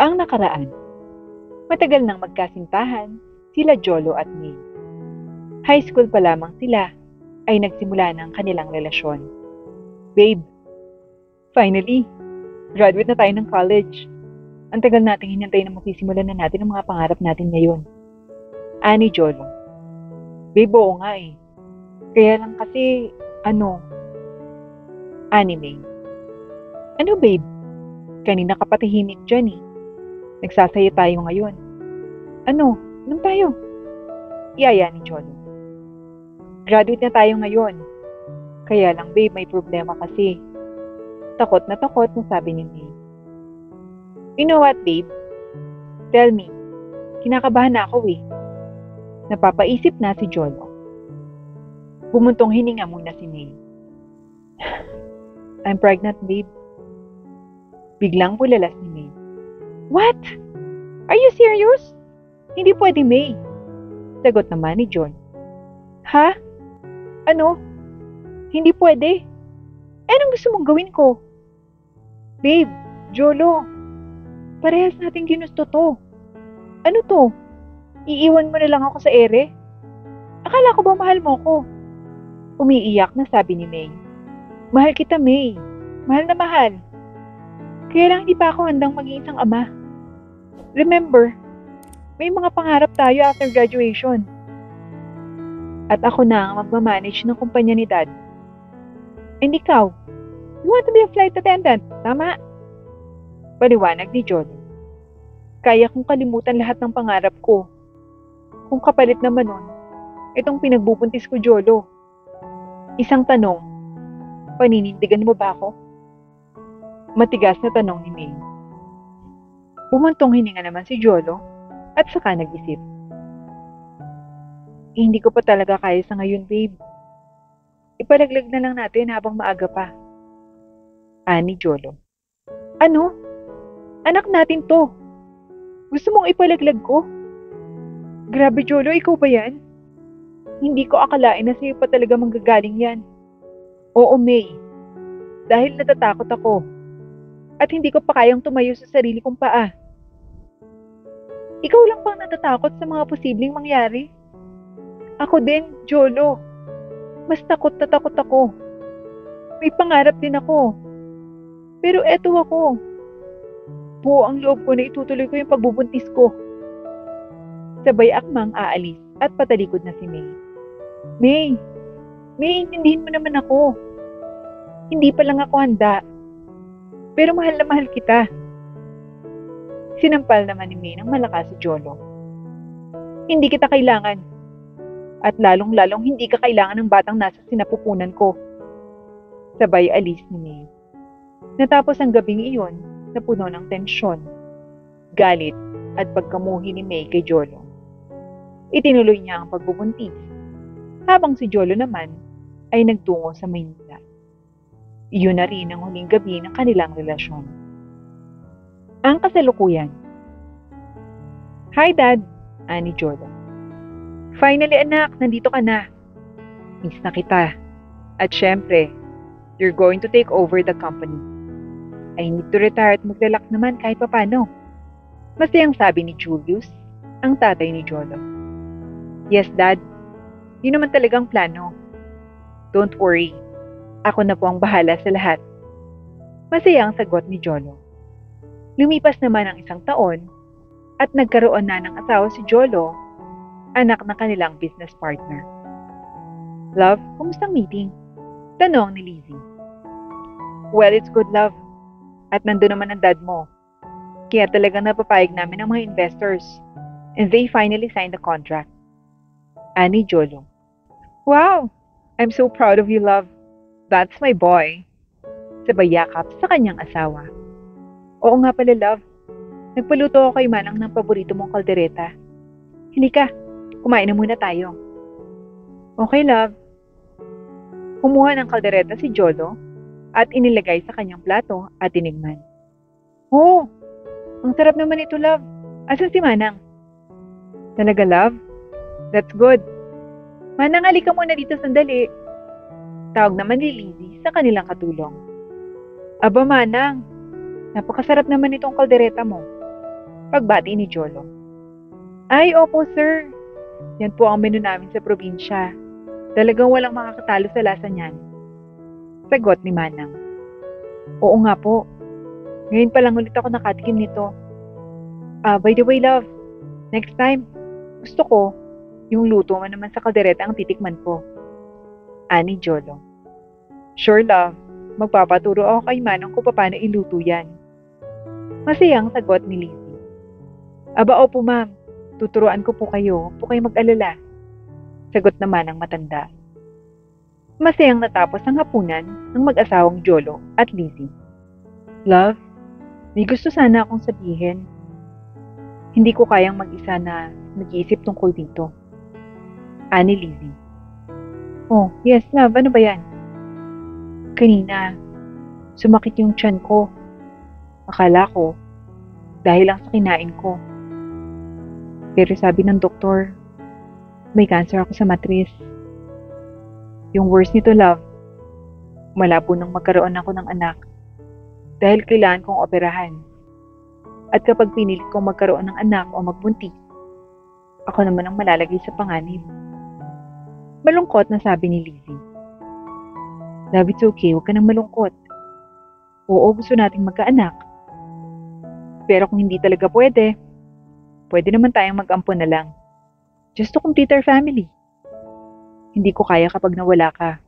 Ang nakaraan. Matagal nang magkasintahan sila Jolo at May. High school pa lamang sila ay nagsimula ng kanilang relasyon. Babe, finally, graduate na tayo ng college. Ang tagal nating hinintay na masisimulan na natin ang mga pangarap natin ngayon. Ani Jolo. Babe, oo nga eh. Kaya lang kasi, Ani May. Ano babe? Kanina ka patahimik dyan eh. Nagsasaya tayo ngayon. Anong tayo? Iyaya ni Jolo. Graduate na tayo ngayon. Kaya lang babe, may problema kasi. Takot na sabi ni May. You know what babe? Tell me. Kinakabahan na ako eh. Napapaisip na si Jolo. Bumuntong hininga muna si May. I'm pregnant babe. Biglang bulalas ni May. What? Are you serious? Hindi pwede, May. Sagot naman ni John. Ha? Ano? Hindi pwede? Anong gusto mong gawin ko? Babe, Jolo, parehas natin ginusto to. Ano to? Iiwan mo na lang ako sa ere? Akala ko ba mahal mo ko? Umiiyak na sabi ni May. Mahal kita, May. Mahal na mahal. Kaya lang hindi pa ako handang maging isang ama. Remember, may mga pangarap tayo after graduation. At ako na ang magmamanage ng kumpanya ni Dad. And ikaw, you want to be a flight attendant, tama? Paliwanag ni Jolo. Kaya kong kalimutan lahat ng pangarap ko. Kung kapalit naman nun, itong pinagbubuntis ko, Jolo. Isang tanong, paninindigan mo ba ako? Matigas na tanong ni May. Bumuntong hininga naman si Jolo at saka nag-isip. Hindi ko pa talaga kaya sa ngayon, babe. Ipalaglag na lang natin habang maaga pa. Ani Jolo. Ano? Anak natin to. Gusto mong ipalaglag ko? Grabe Jolo, ikaw ba yan? Hindi ko akalain na sa'yo pa talaga manggagaling yan. Oo, May. Dahil natatakot ako. At hindi ko pa kayang tumayo sa sarili kong paa. Ikaw lang bang natatakot sa mga posibleng mangyari? Ako din, Jolo. Mas takot na takot ako. May pangarap din ako. Pero eto ako. Buo ang loob ko na itutuloy ko yung pagbubuntis ko. Sabay akmang aalis at patalikod na si May. May, intindihin mo naman ako. Hindi pa lang ako handa. Pero mahal na mahal kita. Sinampal naman ni May ng malakas si Jolo. Hindi kita kailangan. At lalong-lalong hindi ka kailangan ng batang nasa sinapupunan ko. Sabay alis ni May. Natapos ang gabing iyon na puno ng tensyon, galit at pagkamuhi ni May kay Jolo. Itinuloy niya ang pagbubuntis, habang si Jolo naman ay nagtungo sa Maynila. Iyon na rin ang huling gabi ng kanilang relasyon. Ang kasalukuyan. Hi Dad, ani Jolo. Finally anak, nandito ka na. Miss na kita. At syempre, you're going to take over the company. I need to retire at mag-relax naman kahit papano. Masayang sabi ni Julius, ang tatay ni Jolo. Yes Dad, yun naman talagang plano. Don't worry. Ako na po ang bahala sa lahat. Masaya ang sagot ni Jolo. Lumipas naman ang isang taon at nagkaroon na ng asawa si Jolo, anak ng kanilang business partner. Love, kumusta ang meeting? Tanong ni Lizzie. Well, it's good love. At nandun naman ang dad mo. Kaya talagang napapayag namin ang mga investors. And they finally signed the contract. Ani Jolo. Wow! I'm so proud of you, love. That's my boy. Sabay yakap sa kanyang asawa. Oo nga pala, love. Nagpaluto ako kay Manang ng paborito mong kaldereta. Halika, kumain na muna tayo. Okay, love. Kumuha ng kaldereta si Jolo at inilagay sa kanyang plato at tinigman. Oh, ang sarap naman ito, love. Asan si Manang? Talaga, love? That's good. Manang, halika muna dito sandali. Tawag naman ni Lizzie sa kanilang katulong. Aba Manang, napakasarap naman itong kaldereta mo. Pagbati ni Jolo. Ay, opo sir. Yan po ang menu namin sa probinsya. Talagang walang makakatalo sa lasa niyan. Sagot ni Manang. Oo nga po. Ngayon pa lang ulit ako nakatikim nito. By the way love, next time, gusto ko, yung luto mo naman sa kaldereta ang titikman ko. Ani Jolo. Sure love, magpapaturo ako kay Manang kung paano iluto yan. Masayang sagot ni Lizzie. Aba opo ma'am, tuturuan ko po kayo, huwag po kayo mag-alala. Sagot naman ng matanda. Masayang natapos ang hapunan ng mag-asawang Jolo at Lizzie. Love, may gusto sana akong sabihin. Hindi ko kayang mag-isa na nag-iisip tungkol dito. Ani Lizzie. Oh, yes love, ano ba yan? Kanina, sumakit yung tiyan ko. Akala ko, dahil lang sa kinain ko. Pero sabi ng doktor, may cancer ako sa matris. Yung worst nito love, malabo nang magkaroon ako ng anak. Dahil kailangan kong operahan. At kapag pinilit kong magkaroon ng anak o magbuntis, ako naman ang malalagay sa panganib. Malungkot na sabi ni Lizzie. Love, it's okay, huwag ka nang malungkot. Oo, gusto nating magkaanak. Pero kung hindi talaga pwede naman tayong mag-ampon na lang. Just to complete our family. Hindi ko kaya kapag nawala ka.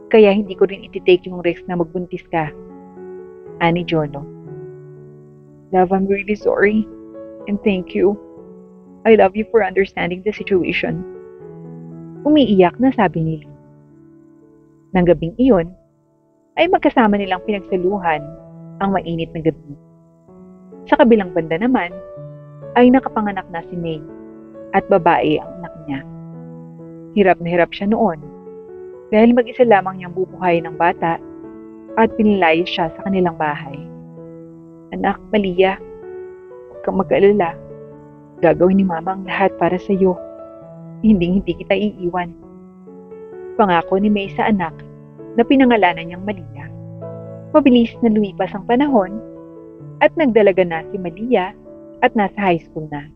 Kaya hindi ko rin ititake yung risk na magbuntis ka. Ani Jolo. Love, I'm really sorry. And thank you. I love you for understanding the situation. Umiiyak na sabi ni Lee. Nang gabing iyon, ay magkasama nilang pinagsaluhan ang mainit na gabi. Sa kabilang banda naman, ay nakapanganak na si May at babae ang anak niya. Hirap na hirap siya noon dahil mag-isa lamang niyang bubuhayin ng bata at pinilayas siya sa kanilang bahay. Anak, Malia, huwag kang mag-alala. Gagawin ni Mama ang lahat para sa iyo. Hindi kita iiwan. Pangako ni May sa anak na pinangalanan niyang Malia. Mabilis na lumipas ang panahon at nagdalaga na si Malia at nasa high school na.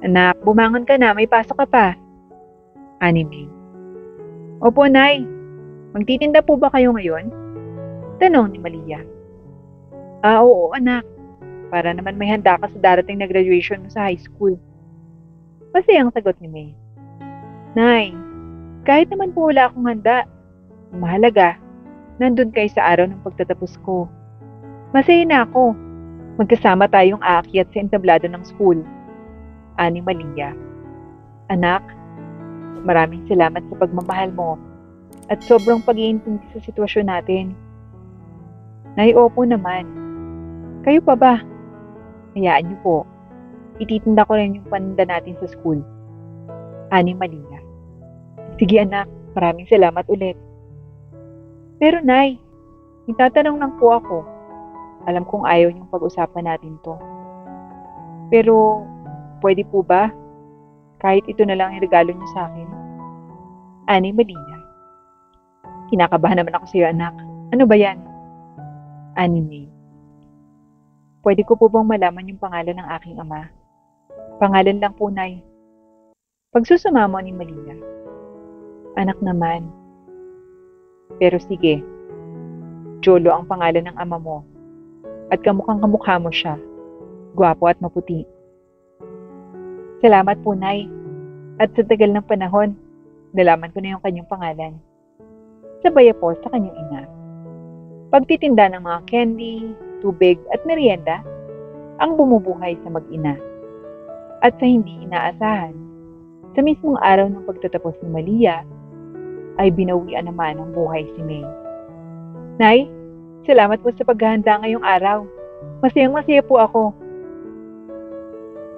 Anak, bumangon ka na, may pasok ka pa. Ani May. Opo, Nay. Magtitinda po ba kayo ngayon? Tanong ni Malia. Oo, anak. Para naman may handa ka sa darating na graduation mo sa high school. Masayang sagot ni May. Nay, kahit naman po wala akong handa, ang mahalaga, nandun kayo sa araw ng pagtatapos ko. Masaya na ako. Magkasama tayong aakyat sa entablado ng school. Ani Malia. Anak, maraming salamat sa pagmamahal mo at sobrang pag-iintindi sa sitwasyon natin. Nay, opo naman. Kayo pa ba? Hayaan niyo po. Ititinda ko rin yung paninda natin sa school. Ani Malia. Sige anak, maraming salamat ulit. Pero Nay, itatanong lang po ako. Alam kong ayaw niyong pag-usapan natin to. Pero, pwede po ba? Kahit ito na lang yung regalo niyo sa akin. Ani Malia. Kinakabahan naman ako sa iyo anak. Ano ba yan? Ani May. Pwede ko po bang malaman yung pangalan ng aking ama? Pangalan lang po, Nay. Pagsusumamo ni Malia. Anak naman. Pero sige, Jolo ang pangalan ng ama mo. At kamukhang kamukha mo siya. Gwapo at maputi. Salamat po, Nay. At sa tagal ng panahon, nalaman ko na yung kanyang pangalan. Sabay po sa kanyang ina. Pagtitinda ng mga candy, tubig at merienda, ang bumubuhay sa mag-ina. At sa hindi inaasahan, sa mismong araw ng pagtatapos ni Malia, ay binawian naman ang buhay si May. Nay, salamat po sa paghahanda ngayong araw. Masayang-masaya po ako.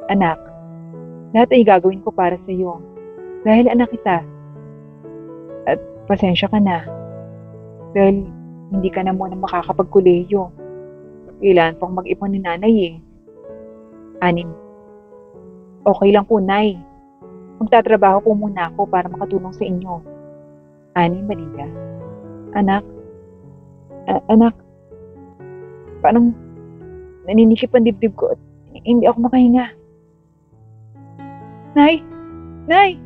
Anak, lahat ay gagawin ko para sa iyo. Dahil anak kita. At pasensya ka na. Dahil hindi ka na muna makakapagkuleyo. Kailangan pang mag-ipon ni nanay eh. Anim. Okay lang po, Nay. Magtatrabaho po muna ako para makatulong sa inyo. Ani Maria. Anak. Anak. Parang Naninikip ang dibdib ko at hindi ako makahinga. Nay! Nay!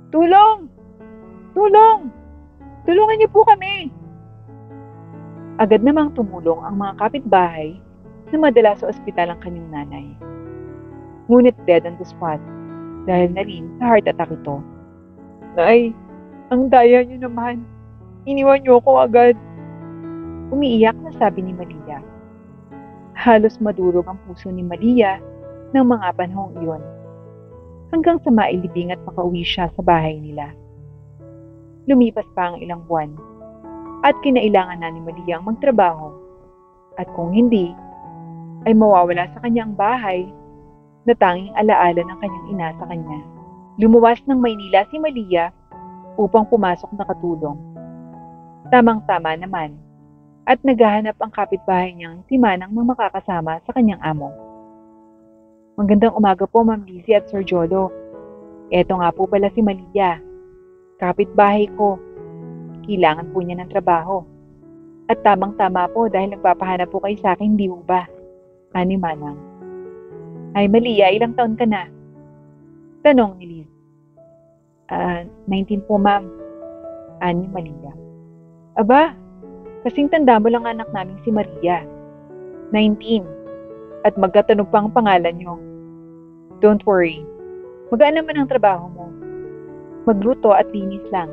Tulong! Tulong! Tulungan niyo po kami! Agad namang tumulong ang mga kapitbahay na madala sa ospital ang kanyang nanay. Ngunit dead on the spot dahil na rin sa heart attack ito. Nay, ang daya niyo naman. Iniwan niyo ako agad. Umiiyak na sabi ni Maria. Halos madurog ang puso ni Maria ng mga panahong iyon. Hanggang sa mailibing at makauwi siya sa bahay nila. Lumipas pa ang ilang buwan at kinailangan na ni Maria ang magtrabaho. At kung hindi, ay mawawala sa kanya ang bahay na tanging alaala ng kanyang ina sa kanya. Lumuwas ng Maynila si Maria upang pumasok na katulong. Tamang-tama naman at naghahanap ang kapitbahay niyang si Manang ng makakasama sa kanyang amo. Magandang umaga po, Ma'am Lizzie at Sir Jolo. Eto nga po pala si Maria. Kapitbahay ko. Kailangan po niya ng trabaho. At tamang-tama po dahil nagpapahanap po kayo sa akin, di ba? Ani Manang. Ay Maria, ilang taon ka na? Tanong ni Liz. 19 po, ma'am. Ani Maria. Aba, kasing tanda mo lang anak namin si Maria. 19. At magkatunog pa ang pangalan niyo. Don't worry. Magaan naman ang trabaho mo. Magluto at linis lang.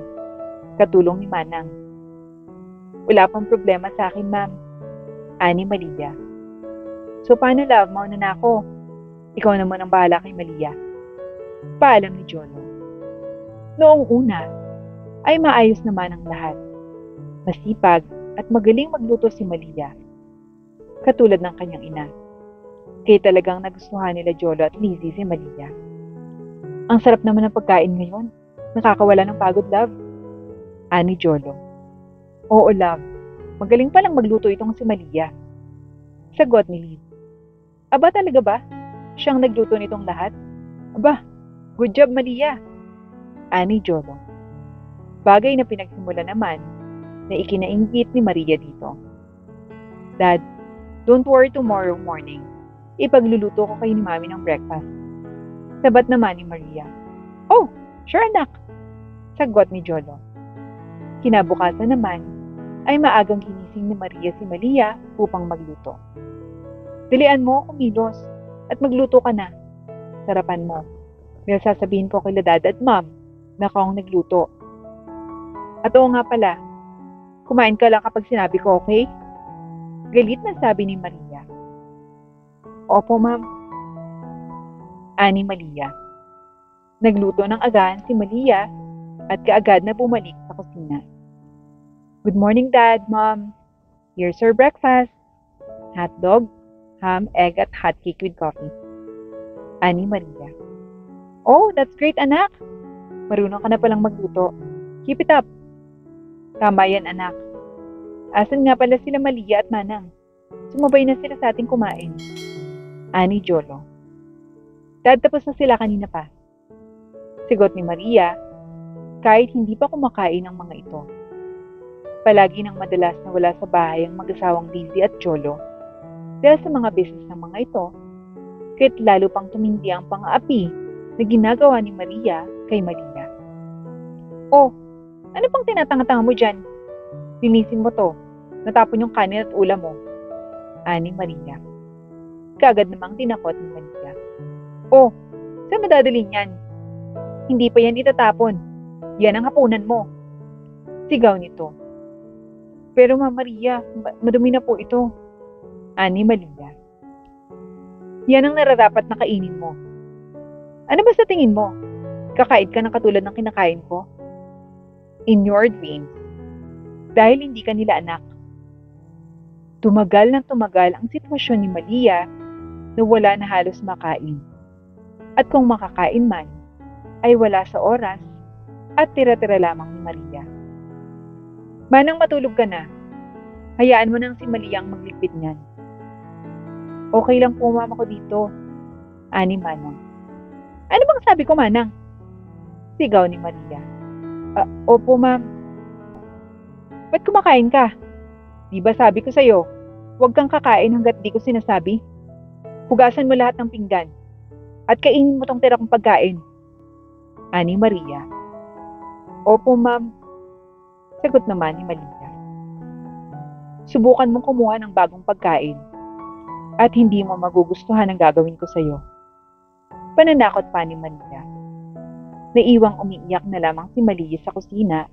Katulong ni Manang. Wala pang problema sa akin, ma'am. Ani Maria. So paano love, mauna na ako. Ikaw naman ang bahala kay Maria. Paalam ni Jolo. Noong una, ay maayos naman ang lahat. Masipag at magaling magluto si Maria. Katulad ng kanyang ina. Kaya talagang nagustuhan nila Jolo at Lizzie si Maria. Ang sarap naman ng pagkain ngayon. Nakakawala ng pagod, love. Ani Jolo. Oo, love. Magaling palang magluto itong si Maria. Sagot ni Liz. Aba talaga ba? Siyang nagluto nitong lahat? Aba, good job Maria. Ani Jolo. Bagay na pinagsimula naman na ikinainggit ni Maria dito. Dad, don't worry tomorrow morning. Ipagluluto ko kayo ni Mami ng breakfast. Sabat naman ni Maria. Oh, sure anak. Sagot ni Jolo. Kinabukasan naman ay maagang ginising ni Maria si Maria upang magluto. Dalian mo kumilos at magluto ka na. Sarapan mo. Dahil sasabihin ko kay Dad at Mom na ako ang nagluto. At oo nga pala, kumain ka lang kapag sinabi ko, okay? Galit na sabi ni Maria. Opo, Ma'am. Ani Maria. Nagluto ng agahan si Maria at kaagad na bumalik sa kusina. Good morning, Dad, Mom. Here's our breakfast. Hotdog, ham, egg, at hot cake with coffee. Ani Maria. Oh, that's great, anak. Marunong ka na palang magluto. Keep it up. Tama yan, anak. Asan nga pala sila Malia at Manang? Sumabay na sila sa ating kumain. Ani Jolo. Dad, tapos na sila kanina pa. Sigot ni Maria, kahit hindi pa kumakain ang mga ito. Palagi nang madalas na wala sa bahay ang mag-asawang Lizzie at Jolo dahil sa mga business ng mga ito, kahit lalo pang tumindi ang pang-aapi na ginagawa ni Maria kay Maria. Oh, ano pang tinatanga-tanga mo dyan? Linisin mo to. Natapon yung kanin at ulam mo. Ani Maria. Kagad namang tinakot ni Maria. Oh, saan madadalhin yan? Hindi pa yan itatapon. Yan ang hapunan mo. Sigaw nito. Pero Ma'am Maria, madumi na po ito. Ani Maria. Yan ang nararapat na kainin mo. Ano ba sa tingin mo? Kakain ka ng katulad ng kinakain ko? In your dreams. Dahil hindi ka nila anak. Tumagal ng tumagal ang sitwasyon ni Maria na wala na halos makain. At kung makakain man, ay wala sa oras at tira-tira lamang ni Maria. Manang matulog ka na. Hayaan mo nang si Malia ang magligpit niyan. Okay lang po mama ko dito. Ani Manang. Ano bang sabi ko, Manang? Sigaw ni Maria. Opo ma'am. Ba't kumakain ka? Di ba sabi ko sa'yo, Huwag kang kakain hanggat di ko sinasabi. Hugasan mo lahat ng pinggan at kainin mo tong tira kong pagkain. Ani Maria. Opo, ma'am. Sagot naman ni Malia. Subukan mong kumuha ng bagong pagkain at hindi mo magugustuhan ang gagawin ko sa'yo. Pananakot pa ni Malia. Naiwang umiiyak na lamang si Malia sa kusina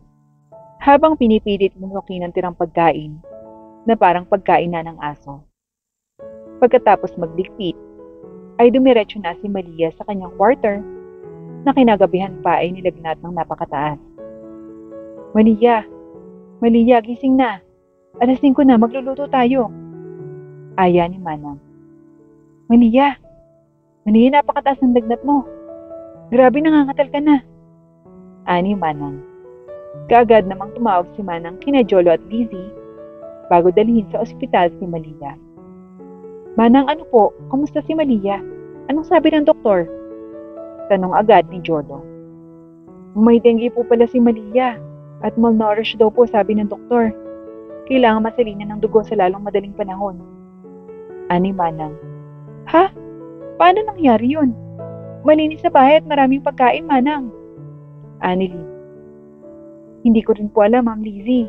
habang pinipilit lumukin ang tirang pagkain na parang pagkain na ng aso. Pagkatapos magligpit, ay dumiretso na si Malia sa kanyang quarter na kinagabihan pa ay nilagnat ng napakataas. Malia, gising na. Alas 5 na, magluluto tayo. Aya ni Manang. Malia, napakataas ng lagnat mo. Grabe, nangangatal ka na. Ani Manang. Kaagad namang tumawag si Manang kina Jolo at Lizzie bago dalhin sa ospital si Malia. Manang, ano po? Kumusta si Malia? Anong sabi ng doktor? Tanong agad ni Jolo. May dengue po pala si Malia at malnourished daw po sabi ng doktor. Kailangan masalinan ng dugo sa lalong madaling panahon. Ani Manang. Ha? Paano nangyari yun? Malinis sa bahay at maraming pagkain, Manang. Ani Lizzie. Hindi ko rin po alam, Ma'am Lizzie.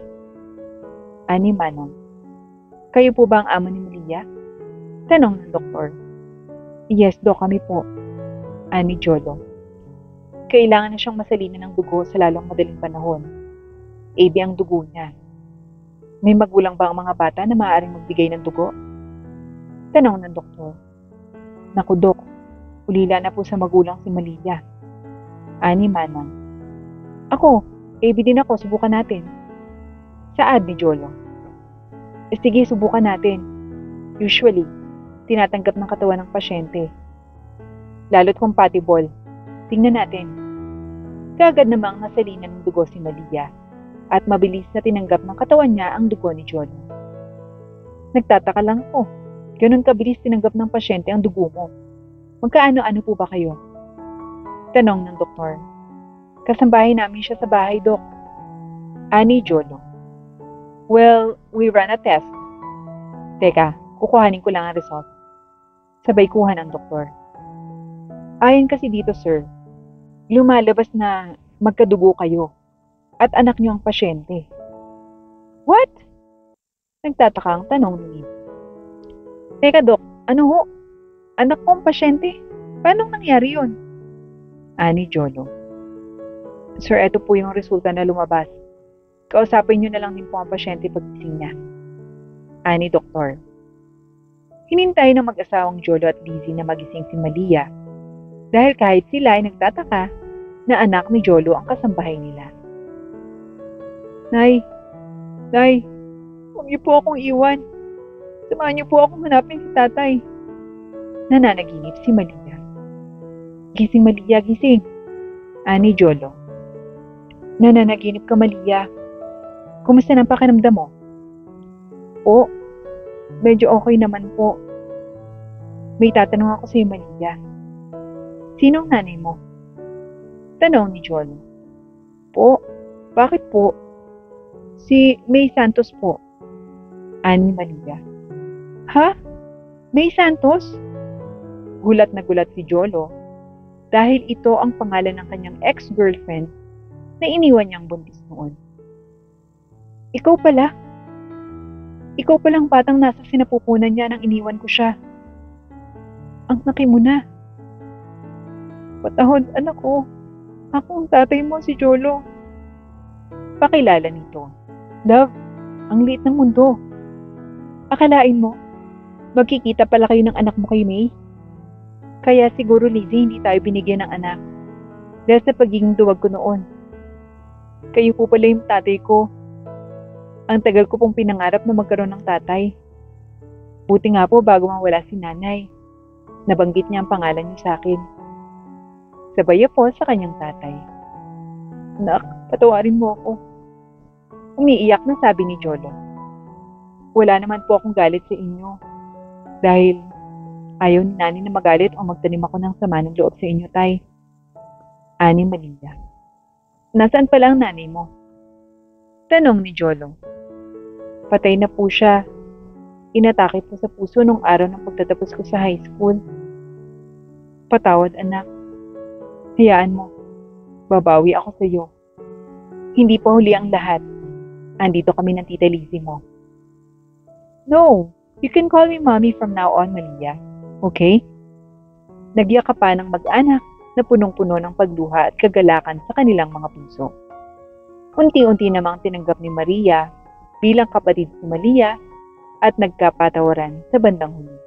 Ani Manang. Kayo po ba ang amo ni Malia? Tanong ng doktor. Yes, Dok, kami po. Ani Jolo. Kailangan na siyang masalinan ng dugo sa lalong madaling panahon. AB ang dugo niya. May magulang ba ang mga bata na maaaring magbigay ng dugo? Tanong ng doktor. Naku, Dok, ulila na po sa magulang si Malia. Ani Manang. Ako, AB din ako, subukan natin. Saad ni Jolo. Sige, subukan natin. Usually, tinatanggap ng katawan ng pasyente. Lalo't compatible. Tingnan natin. Kaagad namang nasalinan ng dugo si Malia at mabilis na tinanggap ng katawan niya ang dugo ni Jolo. Nagtataka lang ako. Ganun kabilis tinanggap ng pasyente ang dugo mo. Magkaano-ano po ba kayo? Tanong ng doktor. Kasambahay namin siya sa bahay, Dok. Ani Jolo. Well, we ran a test. Teka, kukuhanin ko lang ang result. Sabay kuha ng doktor. Ayon kasi dito, sir, lumalabas na magkadugo kayo at anak niyo ang pasyente. What? Nagtataka ang tanong ni Liv. Teka, Dok, ano ho? Anak ko ang pasyente? Paano nangyari yun? Ani Jolo. Sir, eto po yung resulta na lumabas. Kausapin niyo na lang din po ang pasyente paggising niya. Ani Doktor. Hinintay ng mag-asawang Jolo at Lizzie na magising si Malia dahil kahit sila ay nagtataka na anak ni Jolo ang kasambahay nila. Nay, huwag niyo po akong iwan. Samahan niyo po akong hanapin si tatay. Nananaginip si Malia. Gising Malia, gising. Ani Jolo. Nananaginip ka, Malia. Kumusta ng pakiramdam mo? O, medyo okay naman po. May tatanong ako sa iyo, Malia. Sinong nanay mo? Tanong ni Jolo. Po, bakit po? Si May Santos po. Ani Malia. Ha? May Santos? Gulat na gulat si Jolo dahil ito ang pangalan ng kanyang ex-girlfriend na iniwan niyang buntis noon. Ikaw pala? Ikaw palang batang nasa sinapupunan niya nang iniwan ko siya. Ang laki mo na. Patahon, anak ko. Ako ang tatay mo, si Jolo. Pakilala nito. Love, ang liit ng mundo. Akalain mo, magkikita pala kayo ng anak mo kay May? Kaya siguro, Lizzie, hindi tayo binigyan ng anak. Dahil sa pagiging duwag ko noon. Kayo po pala yung tatay ko. Ang tagal ko pong pinangarap na magkaroon ng tatay. Buti nga po bago mawala si nanay. Nabanggit niya ang pangalan niya sa akin. Sabay po sa kanyang tatay. Nak, patawarin mo ako. Umiiyak na sabi ni Jolo. Wala naman po akong galit sa inyo. Dahil ayaw ni Nani na magalit o magtanim ako ng sama ng loob sa inyo, tay. Ani Malia. Nasaan pala ang nanay mo? Tanong ni Jolo. Patay na po siya. inatake po sa puso nung araw ng pagtatapos ko sa high school. Patawad anak. Hayaan mo. Babawi ako sa iyo. Hindi pa huli ang lahat. Andito kami ng Tita Lizzie mo. No, you can call me Mommy from now on, Malia. Okay? Nagyak ka pa ng mag-anak na punong-puno ng pagluha at kagalakan sa kanilang mga puso. Unti-unti namang tinanggap ni Maria bilang kapatid si Malia at nagkapatawaran sa bandang huli.